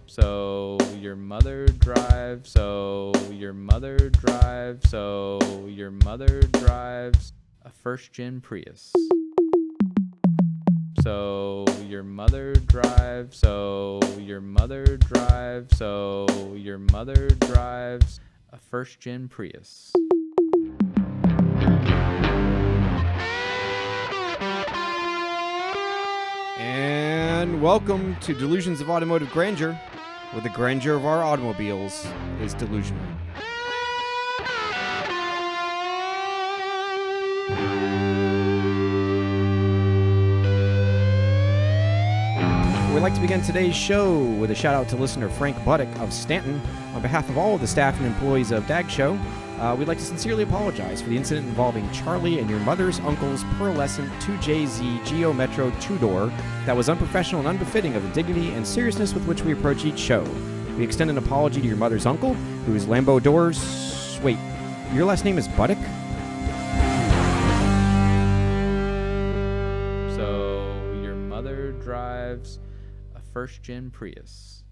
So your mother drives. So your mother drives. So your mother drives a first-gen Prius. So your mother drives. So your mother drives. So your mother drives a first-gen Prius. And welcome to Delusions of Automotive Grandeur, where the grandeur of our automobiles is delusional. We'd like to begin today's show with a shout out to listener Frank Buddick of Stanton. On behalf of all of the staff and employees of DAG Show, we'd like to sincerely apologize for the incident involving Charlie and your mother's uncle's pearlescent 2JZ Geo Metro two-door that was unprofessional and unbefitting of the dignity and seriousness with which we approach each show. We extend an apology to your mother's uncle, whose Lambo doors... Wait, your last name is Buddick? So your mother drives a first-gen Prius.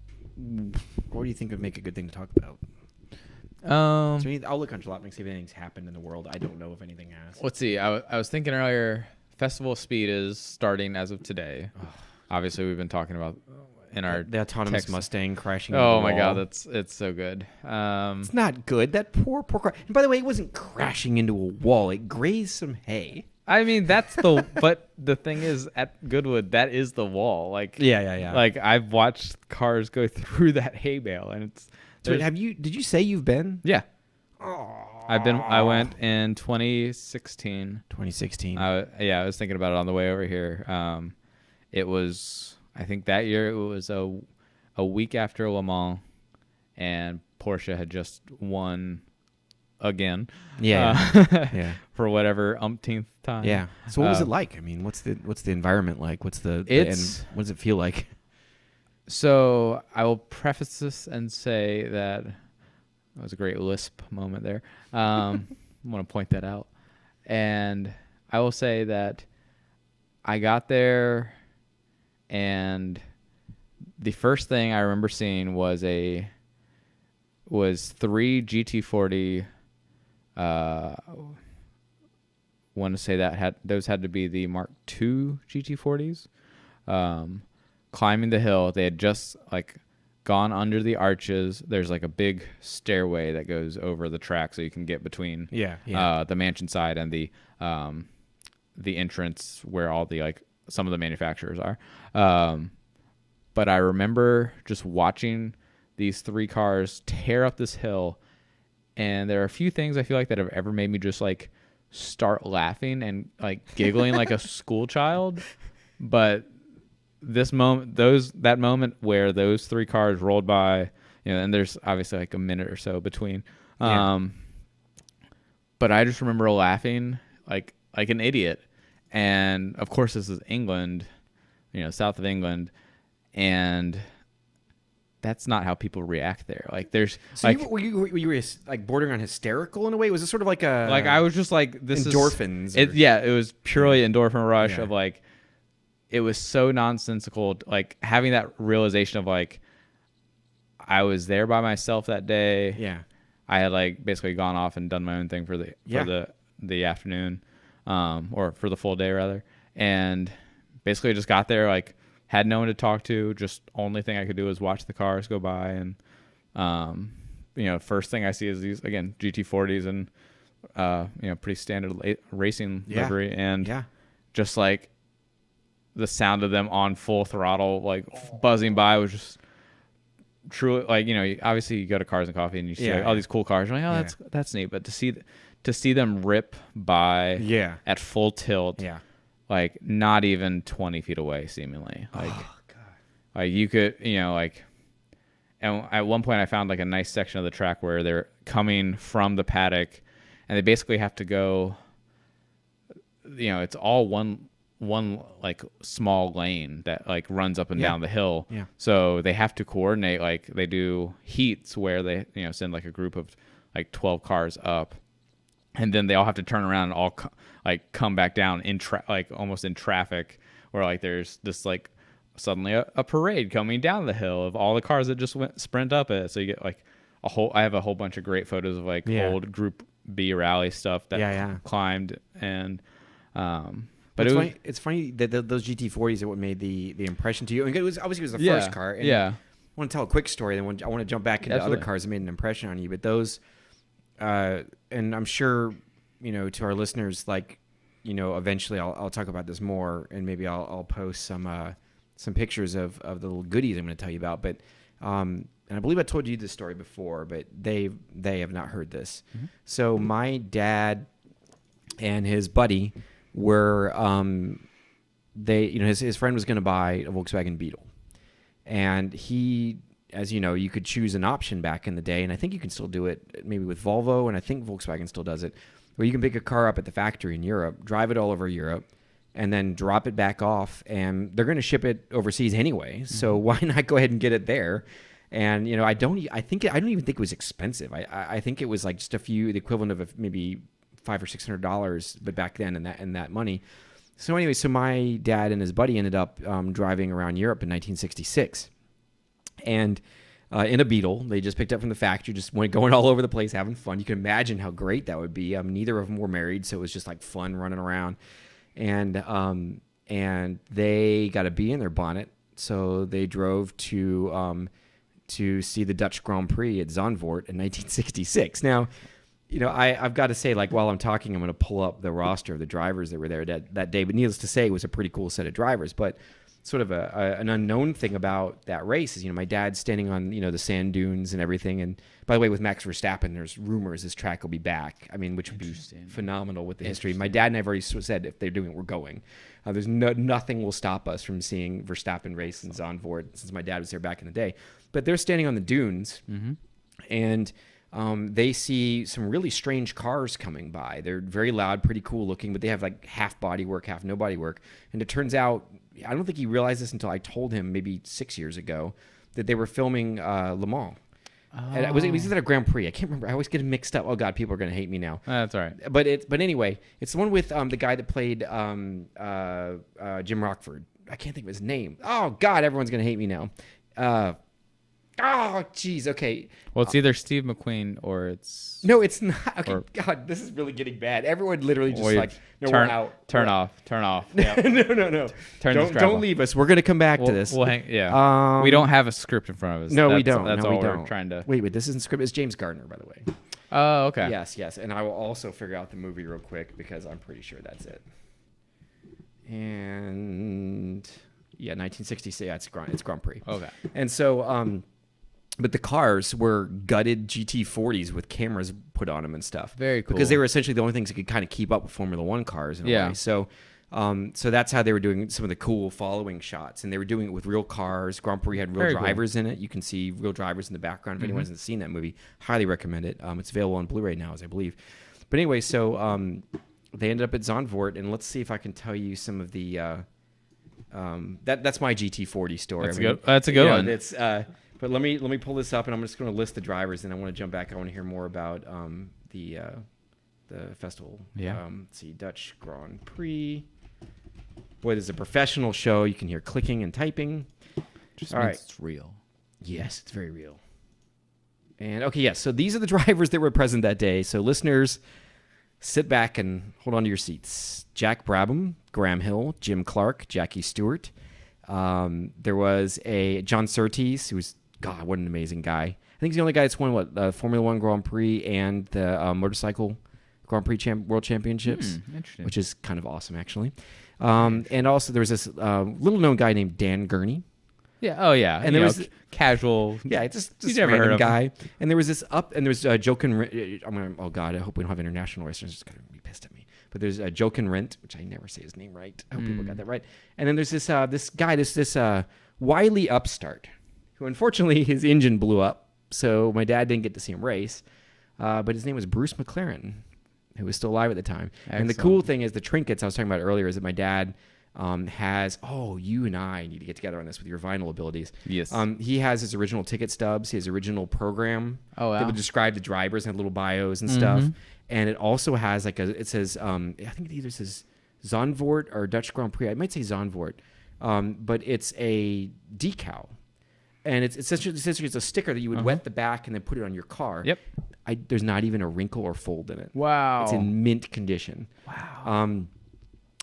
What do you think would make a good thing to talk about? So I'll look on Jalop and see if anything's happened in the world. I don't know if anything has. Let's see. I was thinking earlier, Festival of Speed is starting as of today. Obviously, we've been talking about in our the autonomous Mustang crashing. Oh my God, it's so good. It's not good. That poor car. And by the way, it wasn't crashing into a wall. It grazed some hay. I mean, that's the. But the thing is, at Goodwood, that is the wall. Like yeah. Like I've watched cars go through that hay bale, and it's. So did you say you've been? Yeah. Oh. I went in 2016. 2016. I was thinking about it on the way over here. It was, I think that year it was a week after Le Mans, and Porsche had just won again. Yeah. For whatever umpteenth time. Yeah. So what was it like? I mean, what's the environment like? What does it feel like? So I will preface this and say that was a great lisp moment there. I want to point that out. And I will say that I got there, and the first thing I remember seeing was three GT40. Want to say that those had to be the Mark II GT40s. Climbing the hill, they had just gone under the arches. There's a big stairway that goes over the track, so you can get between the mansion side and the entrance where all the some of the manufacturers are. But I remember just watching these three cars tear up this hill, and there are a few things I feel like that have ever made me just start laughing and giggling like a school child, but this moment, that moment where those three cars rolled by, and there's obviously a minute or so between. But I just remember laughing like an idiot. And of course, this is England, south of England, and that's not how people react there. There's were you bordering on hysterical in a way? Was it sort of like a I was just this endorphins? It was purely endorphin rush of it was so nonsensical, having that realization of I was there by myself that day. Yeah. I had basically gone off and done my own thing for the afternoon, or for the full day rather. And basically just got there, had no one to talk to. Just only thing I could do was watch the cars go by. And, first thing I see is these, again, GT40s and, pretty standard racing livery. And just the sound of them on full throttle, buzzing by was just truly, obviously you go to Cars and Coffee and you see all these cool cars. You're like, that's neat. But to see them rip by at full tilt, not even 20 feet away, seemingly. You could, and at one point I found a nice section of the track where they're coming from the paddock, and they basically have to go, it's all one small lane that runs up and down the hill. Yeah. So they have to coordinate, they do heats where they, send a group of 12 cars up, and then they all have to turn around and all come back down in almost in traffic, where there's this suddenly a parade coming down the hill of all the cars that just went sprint up it. So you get like I have a whole bunch of great photos of like old Group B rally stuff that climbed and but it's funny that those GT40s are what made the impression to you. And it was obviously the first car. And I want to tell a quick story, then I want to jump back into other cars that made an impression on you. But those, and I'm sure, to our listeners, like, eventually I'll talk about this more, and maybe I'll post some pictures of the little goodies I'm going to tell you about. But and I believe I told you this story before, but they have not heard this. Mm-hmm. So my dad and his buddy were his friend was going to buy a Volkswagen Beetle, and he, as you know, you could choose an option back in the day, and I think you can still do it maybe with Volvo, and I think Volkswagen still does it, where you can pick a car up at the factory in Europe, drive it all over Europe, and then drop it back off, and they're going to ship it overseas anyway, so why not go ahead and get it there? And I don't even think it was expensive. I think it was like just the equivalent of maybe $500 or $600, but back then in that money. So anyway, so my dad and his buddy ended up driving around Europe in 1966, and in a Beetle they just picked up from the factory, just went going all over the place, having fun. You can imagine how great that would be. Neither of them were married, so it was just like fun running around, and they got a bee in their bonnet, so they drove to see the Dutch Grand Prix at Zandvoort in 1966. Now, I've got to say, like, while I'm talking, I'm going to pull up the roster of the drivers that were there that day. But needless to say, it was a pretty cool set of drivers. But sort of an unknown thing about that race is, my dad's standing on, the sand dunes and everything. And by the way, with Max Verstappen, there's rumors this track will be back. I mean, which would be phenomenal with the history. My dad and I have already said if they're doing it, we're going. There's nothing will stop us from seeing Verstappen race in Zandvoort, since my dad was there back in the day. But they're standing on the dunes, and they see some really strange cars coming by. They're very loud, pretty cool looking, but they have like half bodywork, half no bodywork. And it turns out, I don't think he realized this until I told him maybe 6 years ago, that they were filming Le Mans. Oh. And it was either a Grand Prix. I can't remember. I always get them mixed up. Oh God, people are going to hate me now. That's all right. But anyway, it's the one with the guy that played Jim Rockford. I can't think of his name. Oh God, everyone's going to hate me now. Oh, jeez. Okay. Well, it's either Steve McQueen or it's... No, it's not. Okay. God, this is really getting bad. Everyone literally just we're out. Turn off. Yep. No. Don't leave us. We're going to come back to this. We'll hang... Yeah. We don't have a script in front of us. No, we don't. That's all we're trying to... Wait. This isn't script. It's James Gardner, by the way. Oh, okay. Yes. And I will also figure out the movie real quick because I'm pretty sure that's it. And... Yeah, 1966. Yeah, it's Grand Prix. Okay. And so... But the cars were gutted GT40s with cameras put on them and stuff. Very cool. Because they were essentially the only things that could kind of keep up with Formula One cars in a way. So that's how they were doing some of the cool following shots. And they were doing it with real cars. Grand Prix had real drivers in it. You can see real drivers in the background. If anyone hasn't seen that movie, highly recommend it. It's available on Blu-ray now, as I believe. But anyway, so they ended up at Zandvoort. And let's see if I can tell you some of the... that's my GT40 story. That's a good one. It's... But let me pull this up, and I'm just going to list the drivers, and I want to jump back. I want to hear more about the festival. Yeah. Let's see, Dutch Grand Prix. Boy, this is a professional show. You can hear clicking and typing. Just means it's real. Yes, it's very real. And okay, yes. So these are the drivers that were present that day. So listeners, sit back and hold on to your seats. Jack Brabham, Graham Hill, Jim Clark, Jackie Stewart. There was a John Surtees, who was, God, what an amazing guy. I think he's the only guy that's won the Formula One Grand Prix and the motorcycle Grand Prix World Championships, which is kind of awesome, actually. And also there was this little known guy named Dan Gurney. Yeah. Oh, yeah. And there was casual. Yeah, just you never heard of guy. Him. And there was this and there's Joe oh God, I hope we don't have international racers. It's going to be pissed at me. But there's Joe Rent, which I never say his name right. I hope people got that right. And then there's this guy, this wily upstart, who unfortunately his engine blew up, so my dad didn't get to see him race. But his name was Bruce McLaren, who was still alive at the time. Excellent. And the cool thing is the trinkets I was talking about earlier is that my dad has, you and I need to get together on this with your vinyl abilities. Yes. He has his original ticket stubs, his original program. Oh, wow. That would describe the drivers and have little bios and stuff. And it also has it says, I think it either says Zandvoort or Dutch Grand Prix. I might say Zandvoort. but it's a decal. And it's essentially it's a sticker that you would wet the back and then put it on your car. Yep. There's not even a wrinkle or fold in it. Wow. It's in mint condition. Wow.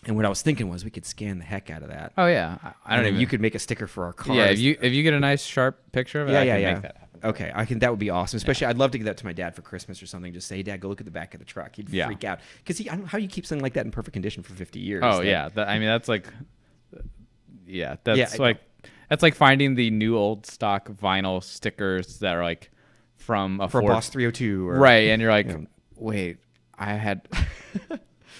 And what I was thinking was we could scan the heck out of that. Oh yeah. I don't even. You could make a sticker for our car. Yeah. If you get a nice sharp picture of it, I can make that happen. Okay, that would be awesome. Especially, I'd love to give that to my dad for Christmas or something. Just say, "Dad, go look at the back of the truck." He'd freak out because I don't know how you keep something like that in perfect condition for 50 years. Oh yeah. That's like. Yeah. That's like finding the new old stock vinyl stickers that are like from a Ford Boss 302, right? And you're like, wait, I had,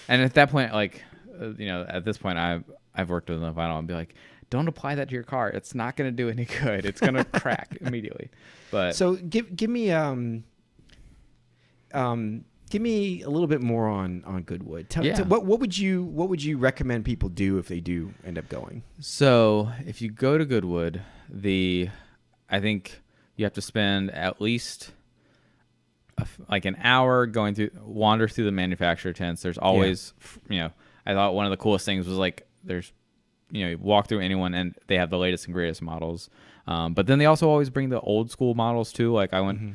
and at that point, like, at this point, I've worked with the vinyl and be like, don't apply that to your car. It's not going to do any good. It's going to crack immediately. But so give me a little bit more on Goodwood. What would you recommend people do if they do end up going? So if you go to Goodwood, I think you have to spend at least like an hour wander through the manufacturer tents. There's always, I thought one of the coolest things was like there's, you walk through anyone and they have the latest and greatest models. But then they also always bring the old school models too. Like I went,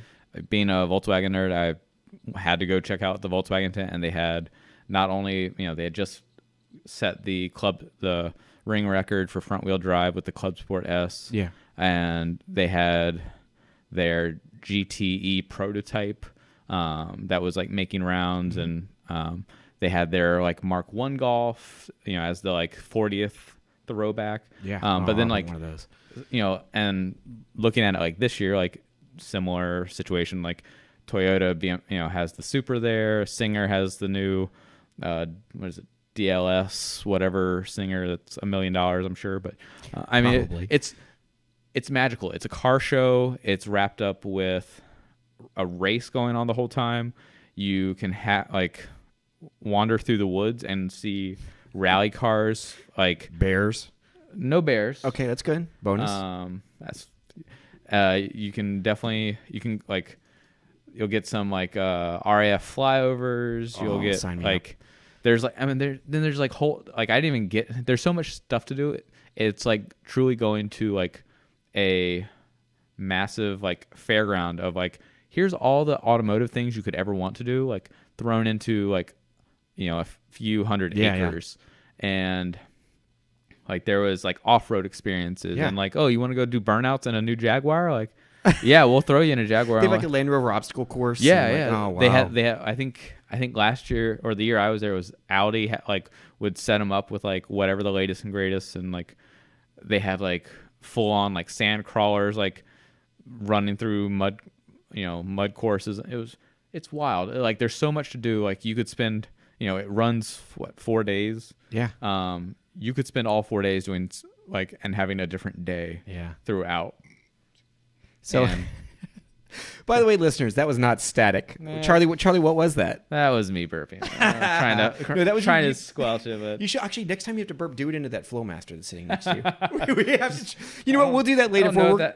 being a Volkswagen nerd, I had to go check out the Volkswagen tent, and they had not only, they had just set the ring record for front wheel drive with the Club Sport S. Yeah. And they had their GTE prototype that was like making rounds, and they had their like Mark I Golf, as the like 40th throwback. Yeah. But then like, one of those. And looking at it like this year, like similar situation, like Toyota, has the Supra there. Singer has the new, what is it, DLS, whatever Singer that's $1 million, I'm sure. But I mean, it's magical. It's a car show. It's wrapped up with a race going on the whole time. You can wander through the woods and see rally cars, like bears. No bears. Okay, that's good. Bonus. You'll get some like RAF flyovers. You'll get like there's like there's like whole like I didn't even get there's so much stuff to do. It's like truly going to like a massive like fairground of like here's all the automotive things you could ever want to do, like thrown into like a few hundred acres. And like there was like off-road experiences and like, oh, you want to go do burnouts in a new Jaguar? Like, yeah, we'll throw you in a Jaguar. They have like a Land Rover obstacle course. Yeah. Oh, wow. They had. I think last year or the year I was there was Audi would set them up with like whatever the latest and greatest, and like they had like full on like sand crawlers like running through mud courses. It's wild. Like there's so much to do. Like you could spend it runs 4 days. Yeah. You could spend all 4 days doing and having a different day. Yeah. Throughout. So, by the way, listeners, that was not static. Charlie, what was that? That was me burping. Trying to squelch it. But you should actually next time you have to burp, do it into that Flowmaster that's sitting next to you. We have to, you know what? We'll do that later.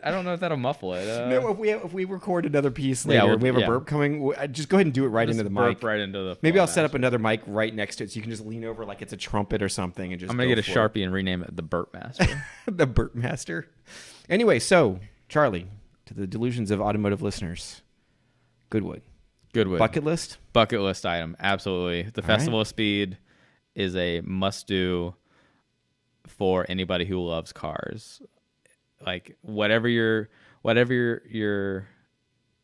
I don't know if that'll muffle it. No, if we record another piece later, we have a burp coming. Just go ahead and do it right into the mic. Right into the. Maybe I'll set up another mic right next to it so you can just lean over like it's a trumpet or something and just. I'm gonna get a Sharpie and rename it the Burpmaster. The Burpmaster. Anyway, so Charlie. To the delusions of automotive listeners, Goodwood. Bucket list item, absolutely. The Festival of Speed is a must-do for anybody who loves cars. Like whatever your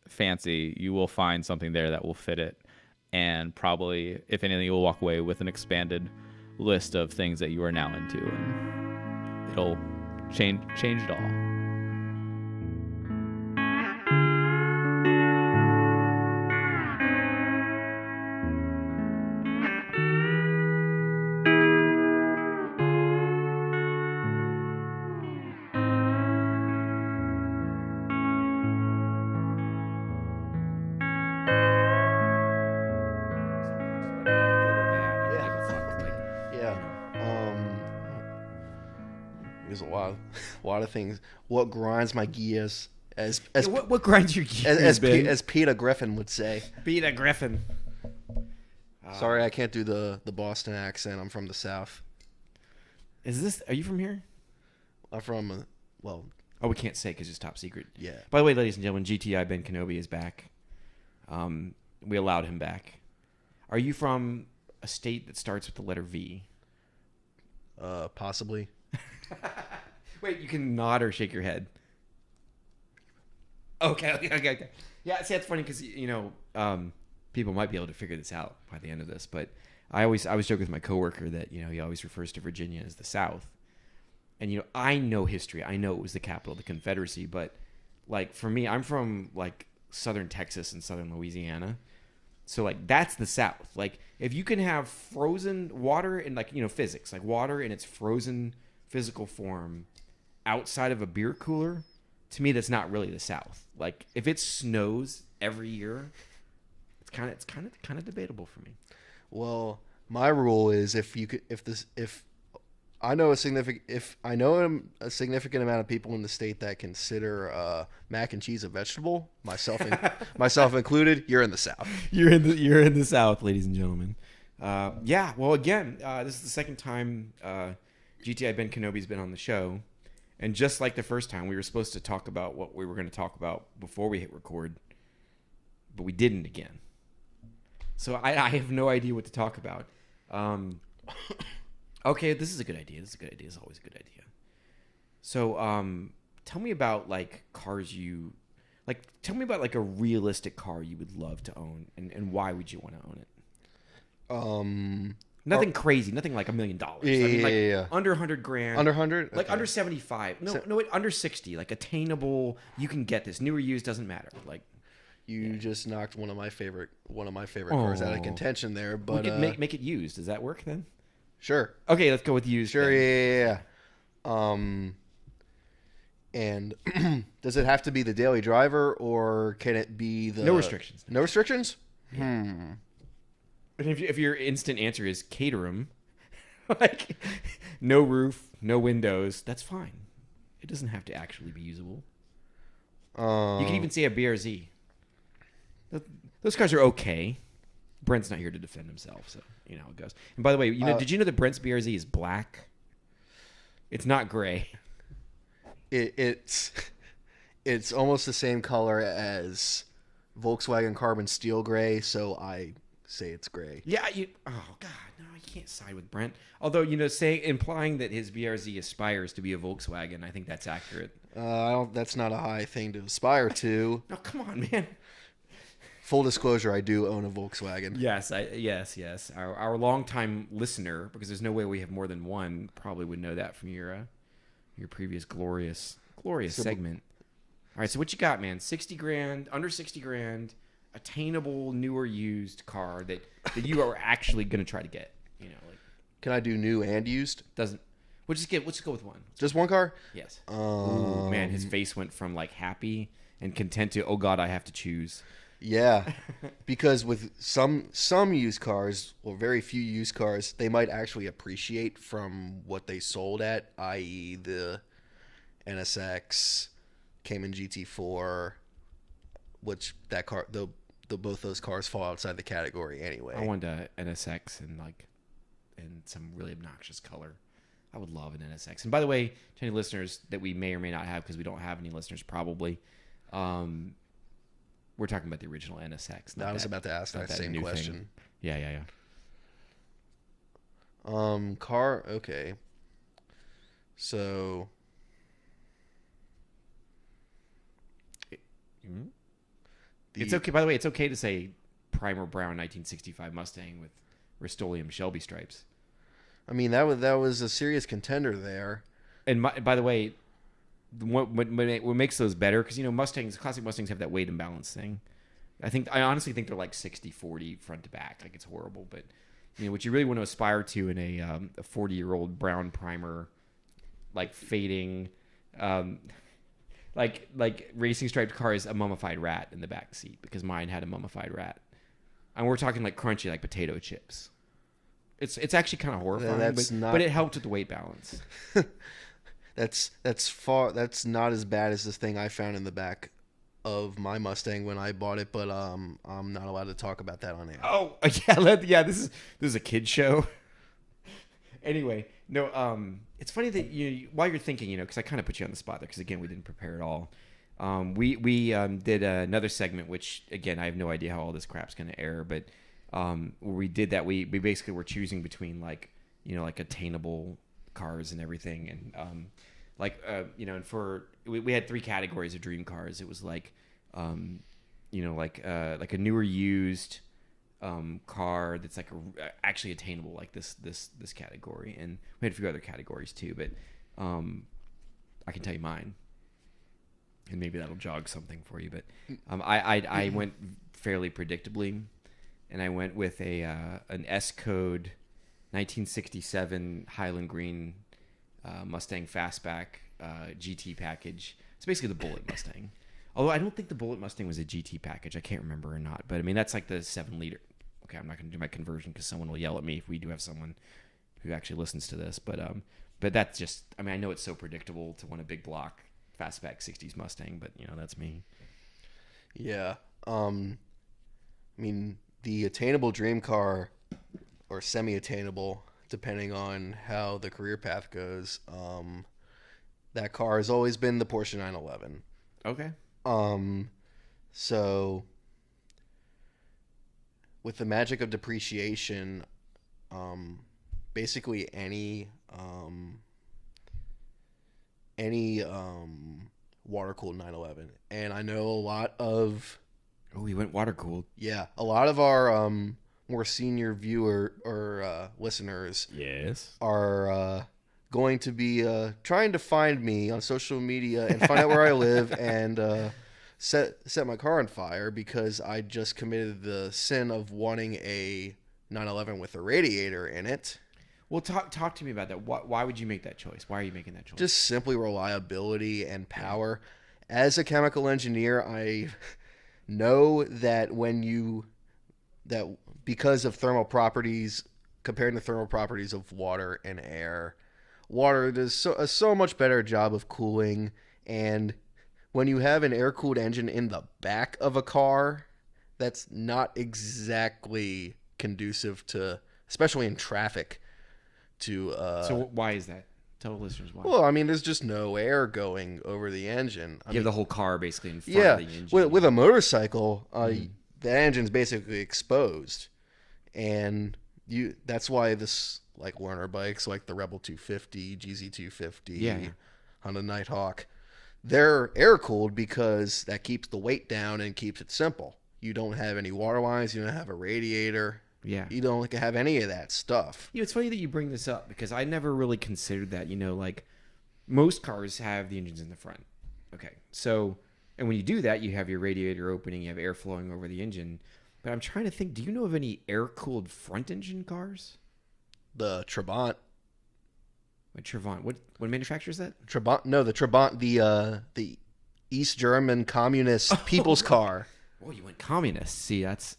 fancy, you will find something there that will fit it, and probably, if anything, you will walk away with an expanded list of things that you are now into, and it'll change it all. There's a lot of things. What grinds my gears? What grinds your gears? As Peter Griffin would say. Peter Griffin. Sorry, I can't do the Boston accent. I'm from the South. Are you from here? well, Oh, we can't say because it's top secret. yeah. By the way, ladies and gentlemen, GTI Ben Kenobi is back. We allowed him back. Are you from a state that starts with the letter V? Possibly. Wait, you can nod or shake your head. Okay. Yeah, see, that's funny because, people might be able to figure this out by the end of this, but I always joke with my coworker that, he always refers to Virginia as the South. And, I know history. I know it was the capital of the Confederacy, but, like, for me, I'm from, like, southern Texas and southern Louisiana. So, like, that's the South. Like, if you can have frozen water in, like, physics, like water in its frozen physical form outside of a beer cooler, to me, that's not really the South. Like, if it snows every year, it's kind of debatable for me. Well, my rule is if I know a significant amount of people in the state that consider mac and cheese a vegetable, myself included, you're in the South. You're in the South, ladies and gentlemen. Yeah. Well, again, this is the second time GTI Ben Kenobi's been on the show, and just like the first time, we were supposed to talk about what we were going to talk about before we hit record, but we didn't again. So I have no idea what to talk about. Okay, this is a good idea. It's always a good idea. So, tell me about cars tell me about a realistic car you would love to own, and why would you want to own it? Nothing crazy, nothing like $1 million. Yeah. Under $100,000. Under 100? Like under 75. No, under 60. Like attainable. You can get this. New or used doesn't matter. Like you just knocked one of my favorite cars out of contention there. But we could make it used. Does that work then? Sure. Okay, let's go with used. Sure. Then. Yeah. And does it have to be the daily driver, or can it be the no restrictions? No restrictions. And if your instant answer is Caterham, like no roof, no windows, that's fine. It doesn't have to actually be usable. You can even say a BRZ. Those cars are okay. Brent's not here to defend himself, so you know how it goes. And by the way, did you know that Brent's BRZ is black? It's not gray. It's almost the same color as Volkswagen Carbon Steel Gray, so I say it's gray. Yeah, oh god, no, you can't side with Brent. Although, implying that his BRZ aspires to be a Volkswagen, I think that's accurate. That's not a high thing to aspire to. No, come on, man. Full disclosure, I do own a Volkswagen. Yes. Our longtime listener, because there's no way we have more than one, probably would know that from your previous glorious segment. All right, so what you got, man? $60,000, under $60,000, attainable, new or used car that you are actually going to try to get. Can I do new and used? Doesn't. Let's just go with one. Just one car? Yes. Ooh, man, his face went from happy and content to, oh god, I have to choose. Yeah, because with some used cars, or very few used cars, they might actually appreciate from what they sold at, i.e. the NSX, Cayman GT4, which that car, both those cars fall outside the category anyway. I want a NSX in some really obnoxious color. I would love an NSX. And by the way, to any listeners that we may or may not have, because we don't have any listeners probably, we're talking about the original NSX. I was about to ask that same question. Yeah. Car, okay. So... It's okay. By the way, it's okay to say primer brown 1965 Mustang with Rust-Oleum Shelby stripes. I mean, that was a serious contender there. And by the way, what makes those better, because classic Mustangs have that weight imbalance thing. I honestly think they're like 60-40 front to back. Like, it's horrible. But what you really want to aspire to in a 40-year-old brown primer, like fading, like racing striped car, is a mummified rat in the back seat, because mine had a mummified rat. And we're talking like crunchy, like potato chips. It's actually kind of horrifying, but it helped with the weight balance. That's not as bad as this thing I found in the back of my Mustang when I bought it, but I'm not allowed to talk about that on air. Oh yeah, this is a kid show. Anyway, No, it's funny that while you're thinking, because I kind of put you on the spot there, because again, we didn't prepare at all. We did another segment, which again, I have no idea how all this crap's going to air, but where we did that, we basically were choosing between like attainable cars and everything, and and for we had 3 categories of dream cars. It was like like a newer used car that's like actually attainable, like this category, and we had a few other categories too, but I can tell you mine, and maybe that'll jog something for you. But I went fairly predictably, and I went with an S code 1967 Highland Green Mustang Fastback GT package. It's basically the Bullet Mustang. Although I don't think the Bullet Mustang was a GT package. I can't remember or not. But I mean, that's like the 7-liter. Okay, I'm not going to do my conversion because someone will yell at me if we do have someone who actually listens to this. But that's just, I mean, I know it's so predictable to want a big block fastback 60s Mustang, but that's me. Yeah. I mean, the attainable dream car, or semi-attainable, depending on how the career path goes, that car has always been the Porsche 911. Okay. So with the magic of depreciation, basically any water-cooled 911. And I know a lot of... Oh, we went water-cooled. Yeah. A lot of our more senior viewer or listeners are going to be trying to find me on social media and find out where I live and set my car on fire because I just committed the sin of wanting a 911 with a radiator in it. Well, talk to me about that. Why would you make that choice? Why are you making that choice? Just simply reliability and power. As a chemical engineer, I know that because of thermal properties, compared to thermal properties of water and air, water does a so much better job of cooling. And when you have an air-cooled engine in the back of a car, that's not exactly conducive to, especially in traffic, to... So why is that? Tell the listeners why. Well, I mean, there's just no air going over the engine. You have the whole car basically in front of the engine. With a motorcycle, the engine's basically exposed. And that's why this, like Werner bikes, like the Rebel 250, GZ 250, Honda Nighthawk, they're air-cooled because that keeps the weight down and keeps it simple. You don't have any water lines. You don't have a radiator. Yeah. You don't have any of that stuff. It's funny that you bring this up because I never really considered that. Like most cars have the engines in the front. Okay. So, and when you do that, you have your radiator opening, you have air flowing over the engine. But I'm trying to think, do you know of any air-cooled front engine cars? The Trabant. Wait, Trabant. What manufacturer is that? Trabant. No, the Trabant, the East German communist people's car. Oh, you went communist. See, that's...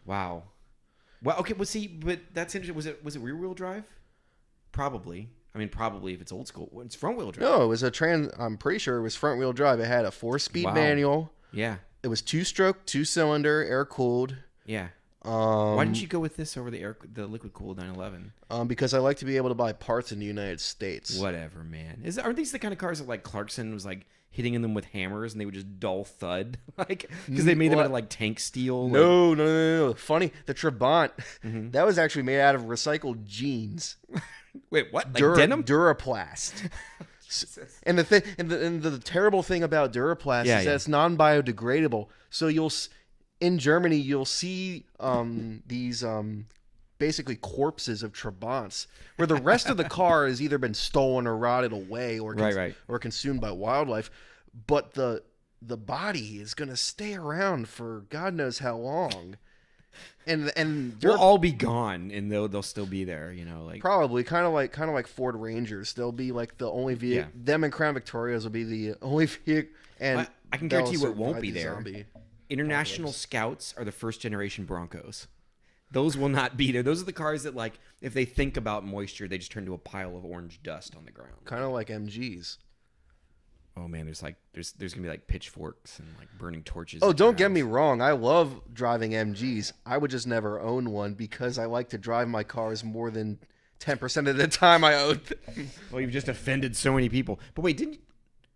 Wow. Well, okay, well, see, but that's interesting. Was it rear-wheel drive? Probably. I mean, probably if it's old school. It's front-wheel drive. No, it was I'm pretty sure it was front-wheel drive. It had a 4-speed manual. Yeah. It was 2-stroke, 2-cylinder, air-cooled. Yeah. Why didn't you go with this over the liquid-cooled 911? Because I like to be able to buy parts in the United States. Whatever, man. Aren't these the kind of cars that like Clarkson was like hitting in them with hammers and they would just dull thud, like because they made them out of like tank steel? No. Funny, the Trabant that was actually made out of recycled jeans. Wait, what? Like denim? Duraplast. And the thing, and the terrible thing about Duraplast is that it's non-biodegradable. So in Germany you'll see these basically corpses of Trabants where the rest of the car has either been stolen or rotted away or or consumed by wildlife, but the body is going to stay around for God knows how long. And they'll all be gone, and they'll still be there, like probably kind of like Ford Rangers. They'll be like the only vehicle. Yeah. Them and Crown Victorias will be the only vehicle. And I can guarantee you what won't be there. International Scouts are the first generation Broncos. Those will not be there. Those are the cars that, like, if they think about moisture, they just turn to a pile of orange dust on the ground. Kind of like MGs. Oh man, there's gonna be like pitchforks and like burning torches. Oh, don't get me wrong. I love driving MGs. I would just never own one because I like to drive my cars more than 10% of the time I own them. Well, you've just offended so many people. But wait,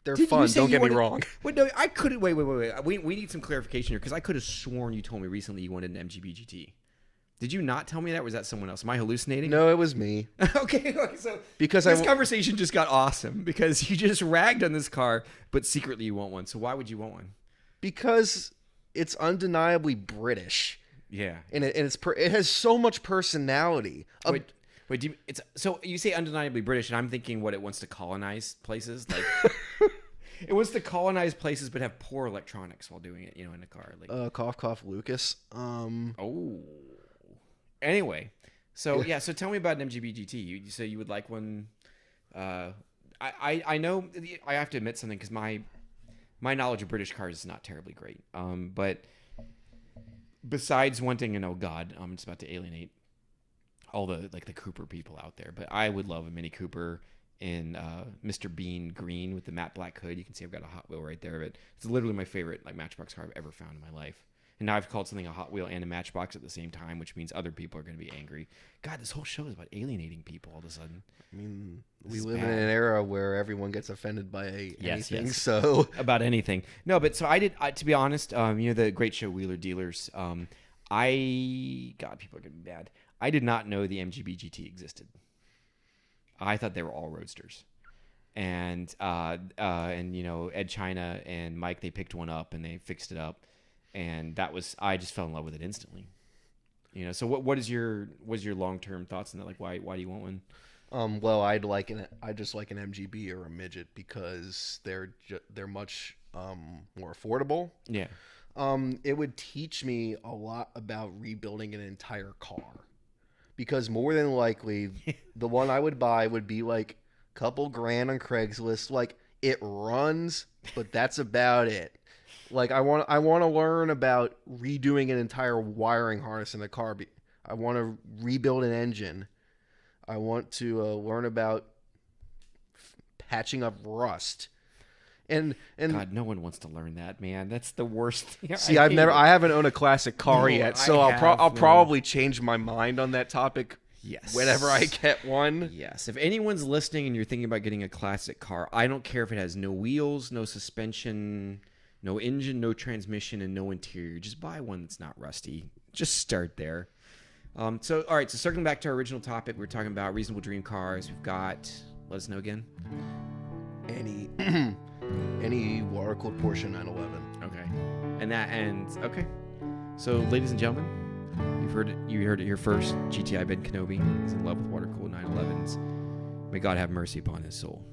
They're did fun. you say Don't you get me wanted- wrong. Wait, no, I couldn't. Wait. We need some clarification here because I could have sworn you told me recently you wanted an MGB GT. Did you not tell me that? Or was that someone else? Am I hallucinating? No, it was me. Okay, so Because this conversation just got awesome because you just ragged on this car, but secretly you want one. So why would you want one? Because it's undeniably British. Yeah. And it has so much personality. Wait, so you say undeniably British, and I'm thinking what it wants to colonize places, like it wants to colonize places, but have poor electronics while doing it, in a car. Like, cough, Lucas. Oh. Anyway, so so tell me about an MGB GT. You say you would like one. I know I have to admit something because my knowledge of British cars is not terribly great. But besides wanting, and oh god, I'm just about to alienate all the Cooper people out there, but I would love a Mini Cooper in Mr. Bean green with the matte black hood. You can see I've got a Hot Wheel right there, but it's literally my favorite Matchbox car I've ever found in my life. And now I've called something a Hot Wheel and a Matchbox at the same time, which means other people are going to be angry. God, this whole show is about alienating people all of a sudden. I mean, we live in an era where everyone gets offended by anything. Yes. So about anything. No, but so to be honest, the great show Wheeler Dealers. God, people are going to be bad. I did not know the MGB GT existed. I thought they were all roadsters. And Ed China and Mike, they picked one up and they fixed it up. And I just fell in love with it instantly. So what is your long-term thoughts on that? Like, why do you want one? well, I just like an MGB or a midget because they're much more affordable. Yeah. It would teach me a lot about rebuilding an entire car because more than likely the one I would buy would be like a couple grand on Craigslist. Like it runs, but that's about it. Like I want to learn about redoing an entire wiring harness in the car. I want to rebuild an engine. I want to learn about patching up rust. And God, no one wants to learn that, man. That's the worst thing. See, I haven't owned a classic car yet, so I'll no. probably change my mind on that topic. Yes. Whenever I get one. Yes. If anyone's listening and you're thinking about getting a classic car, I don't care if it has no wheels, no suspension, no engine, no transmission, and no interior. Just buy one that's not rusty. Just start there. So, all right. So, circling back to our original topic, we're talking about reasonable dream cars. We've got. Let us know again. Any water-cooled Porsche 911. Okay. Okay. So, ladies and gentlemen, you heard it here first. GTI Ben Kenobi is in love with water-cooled 911s. May God have mercy upon his soul.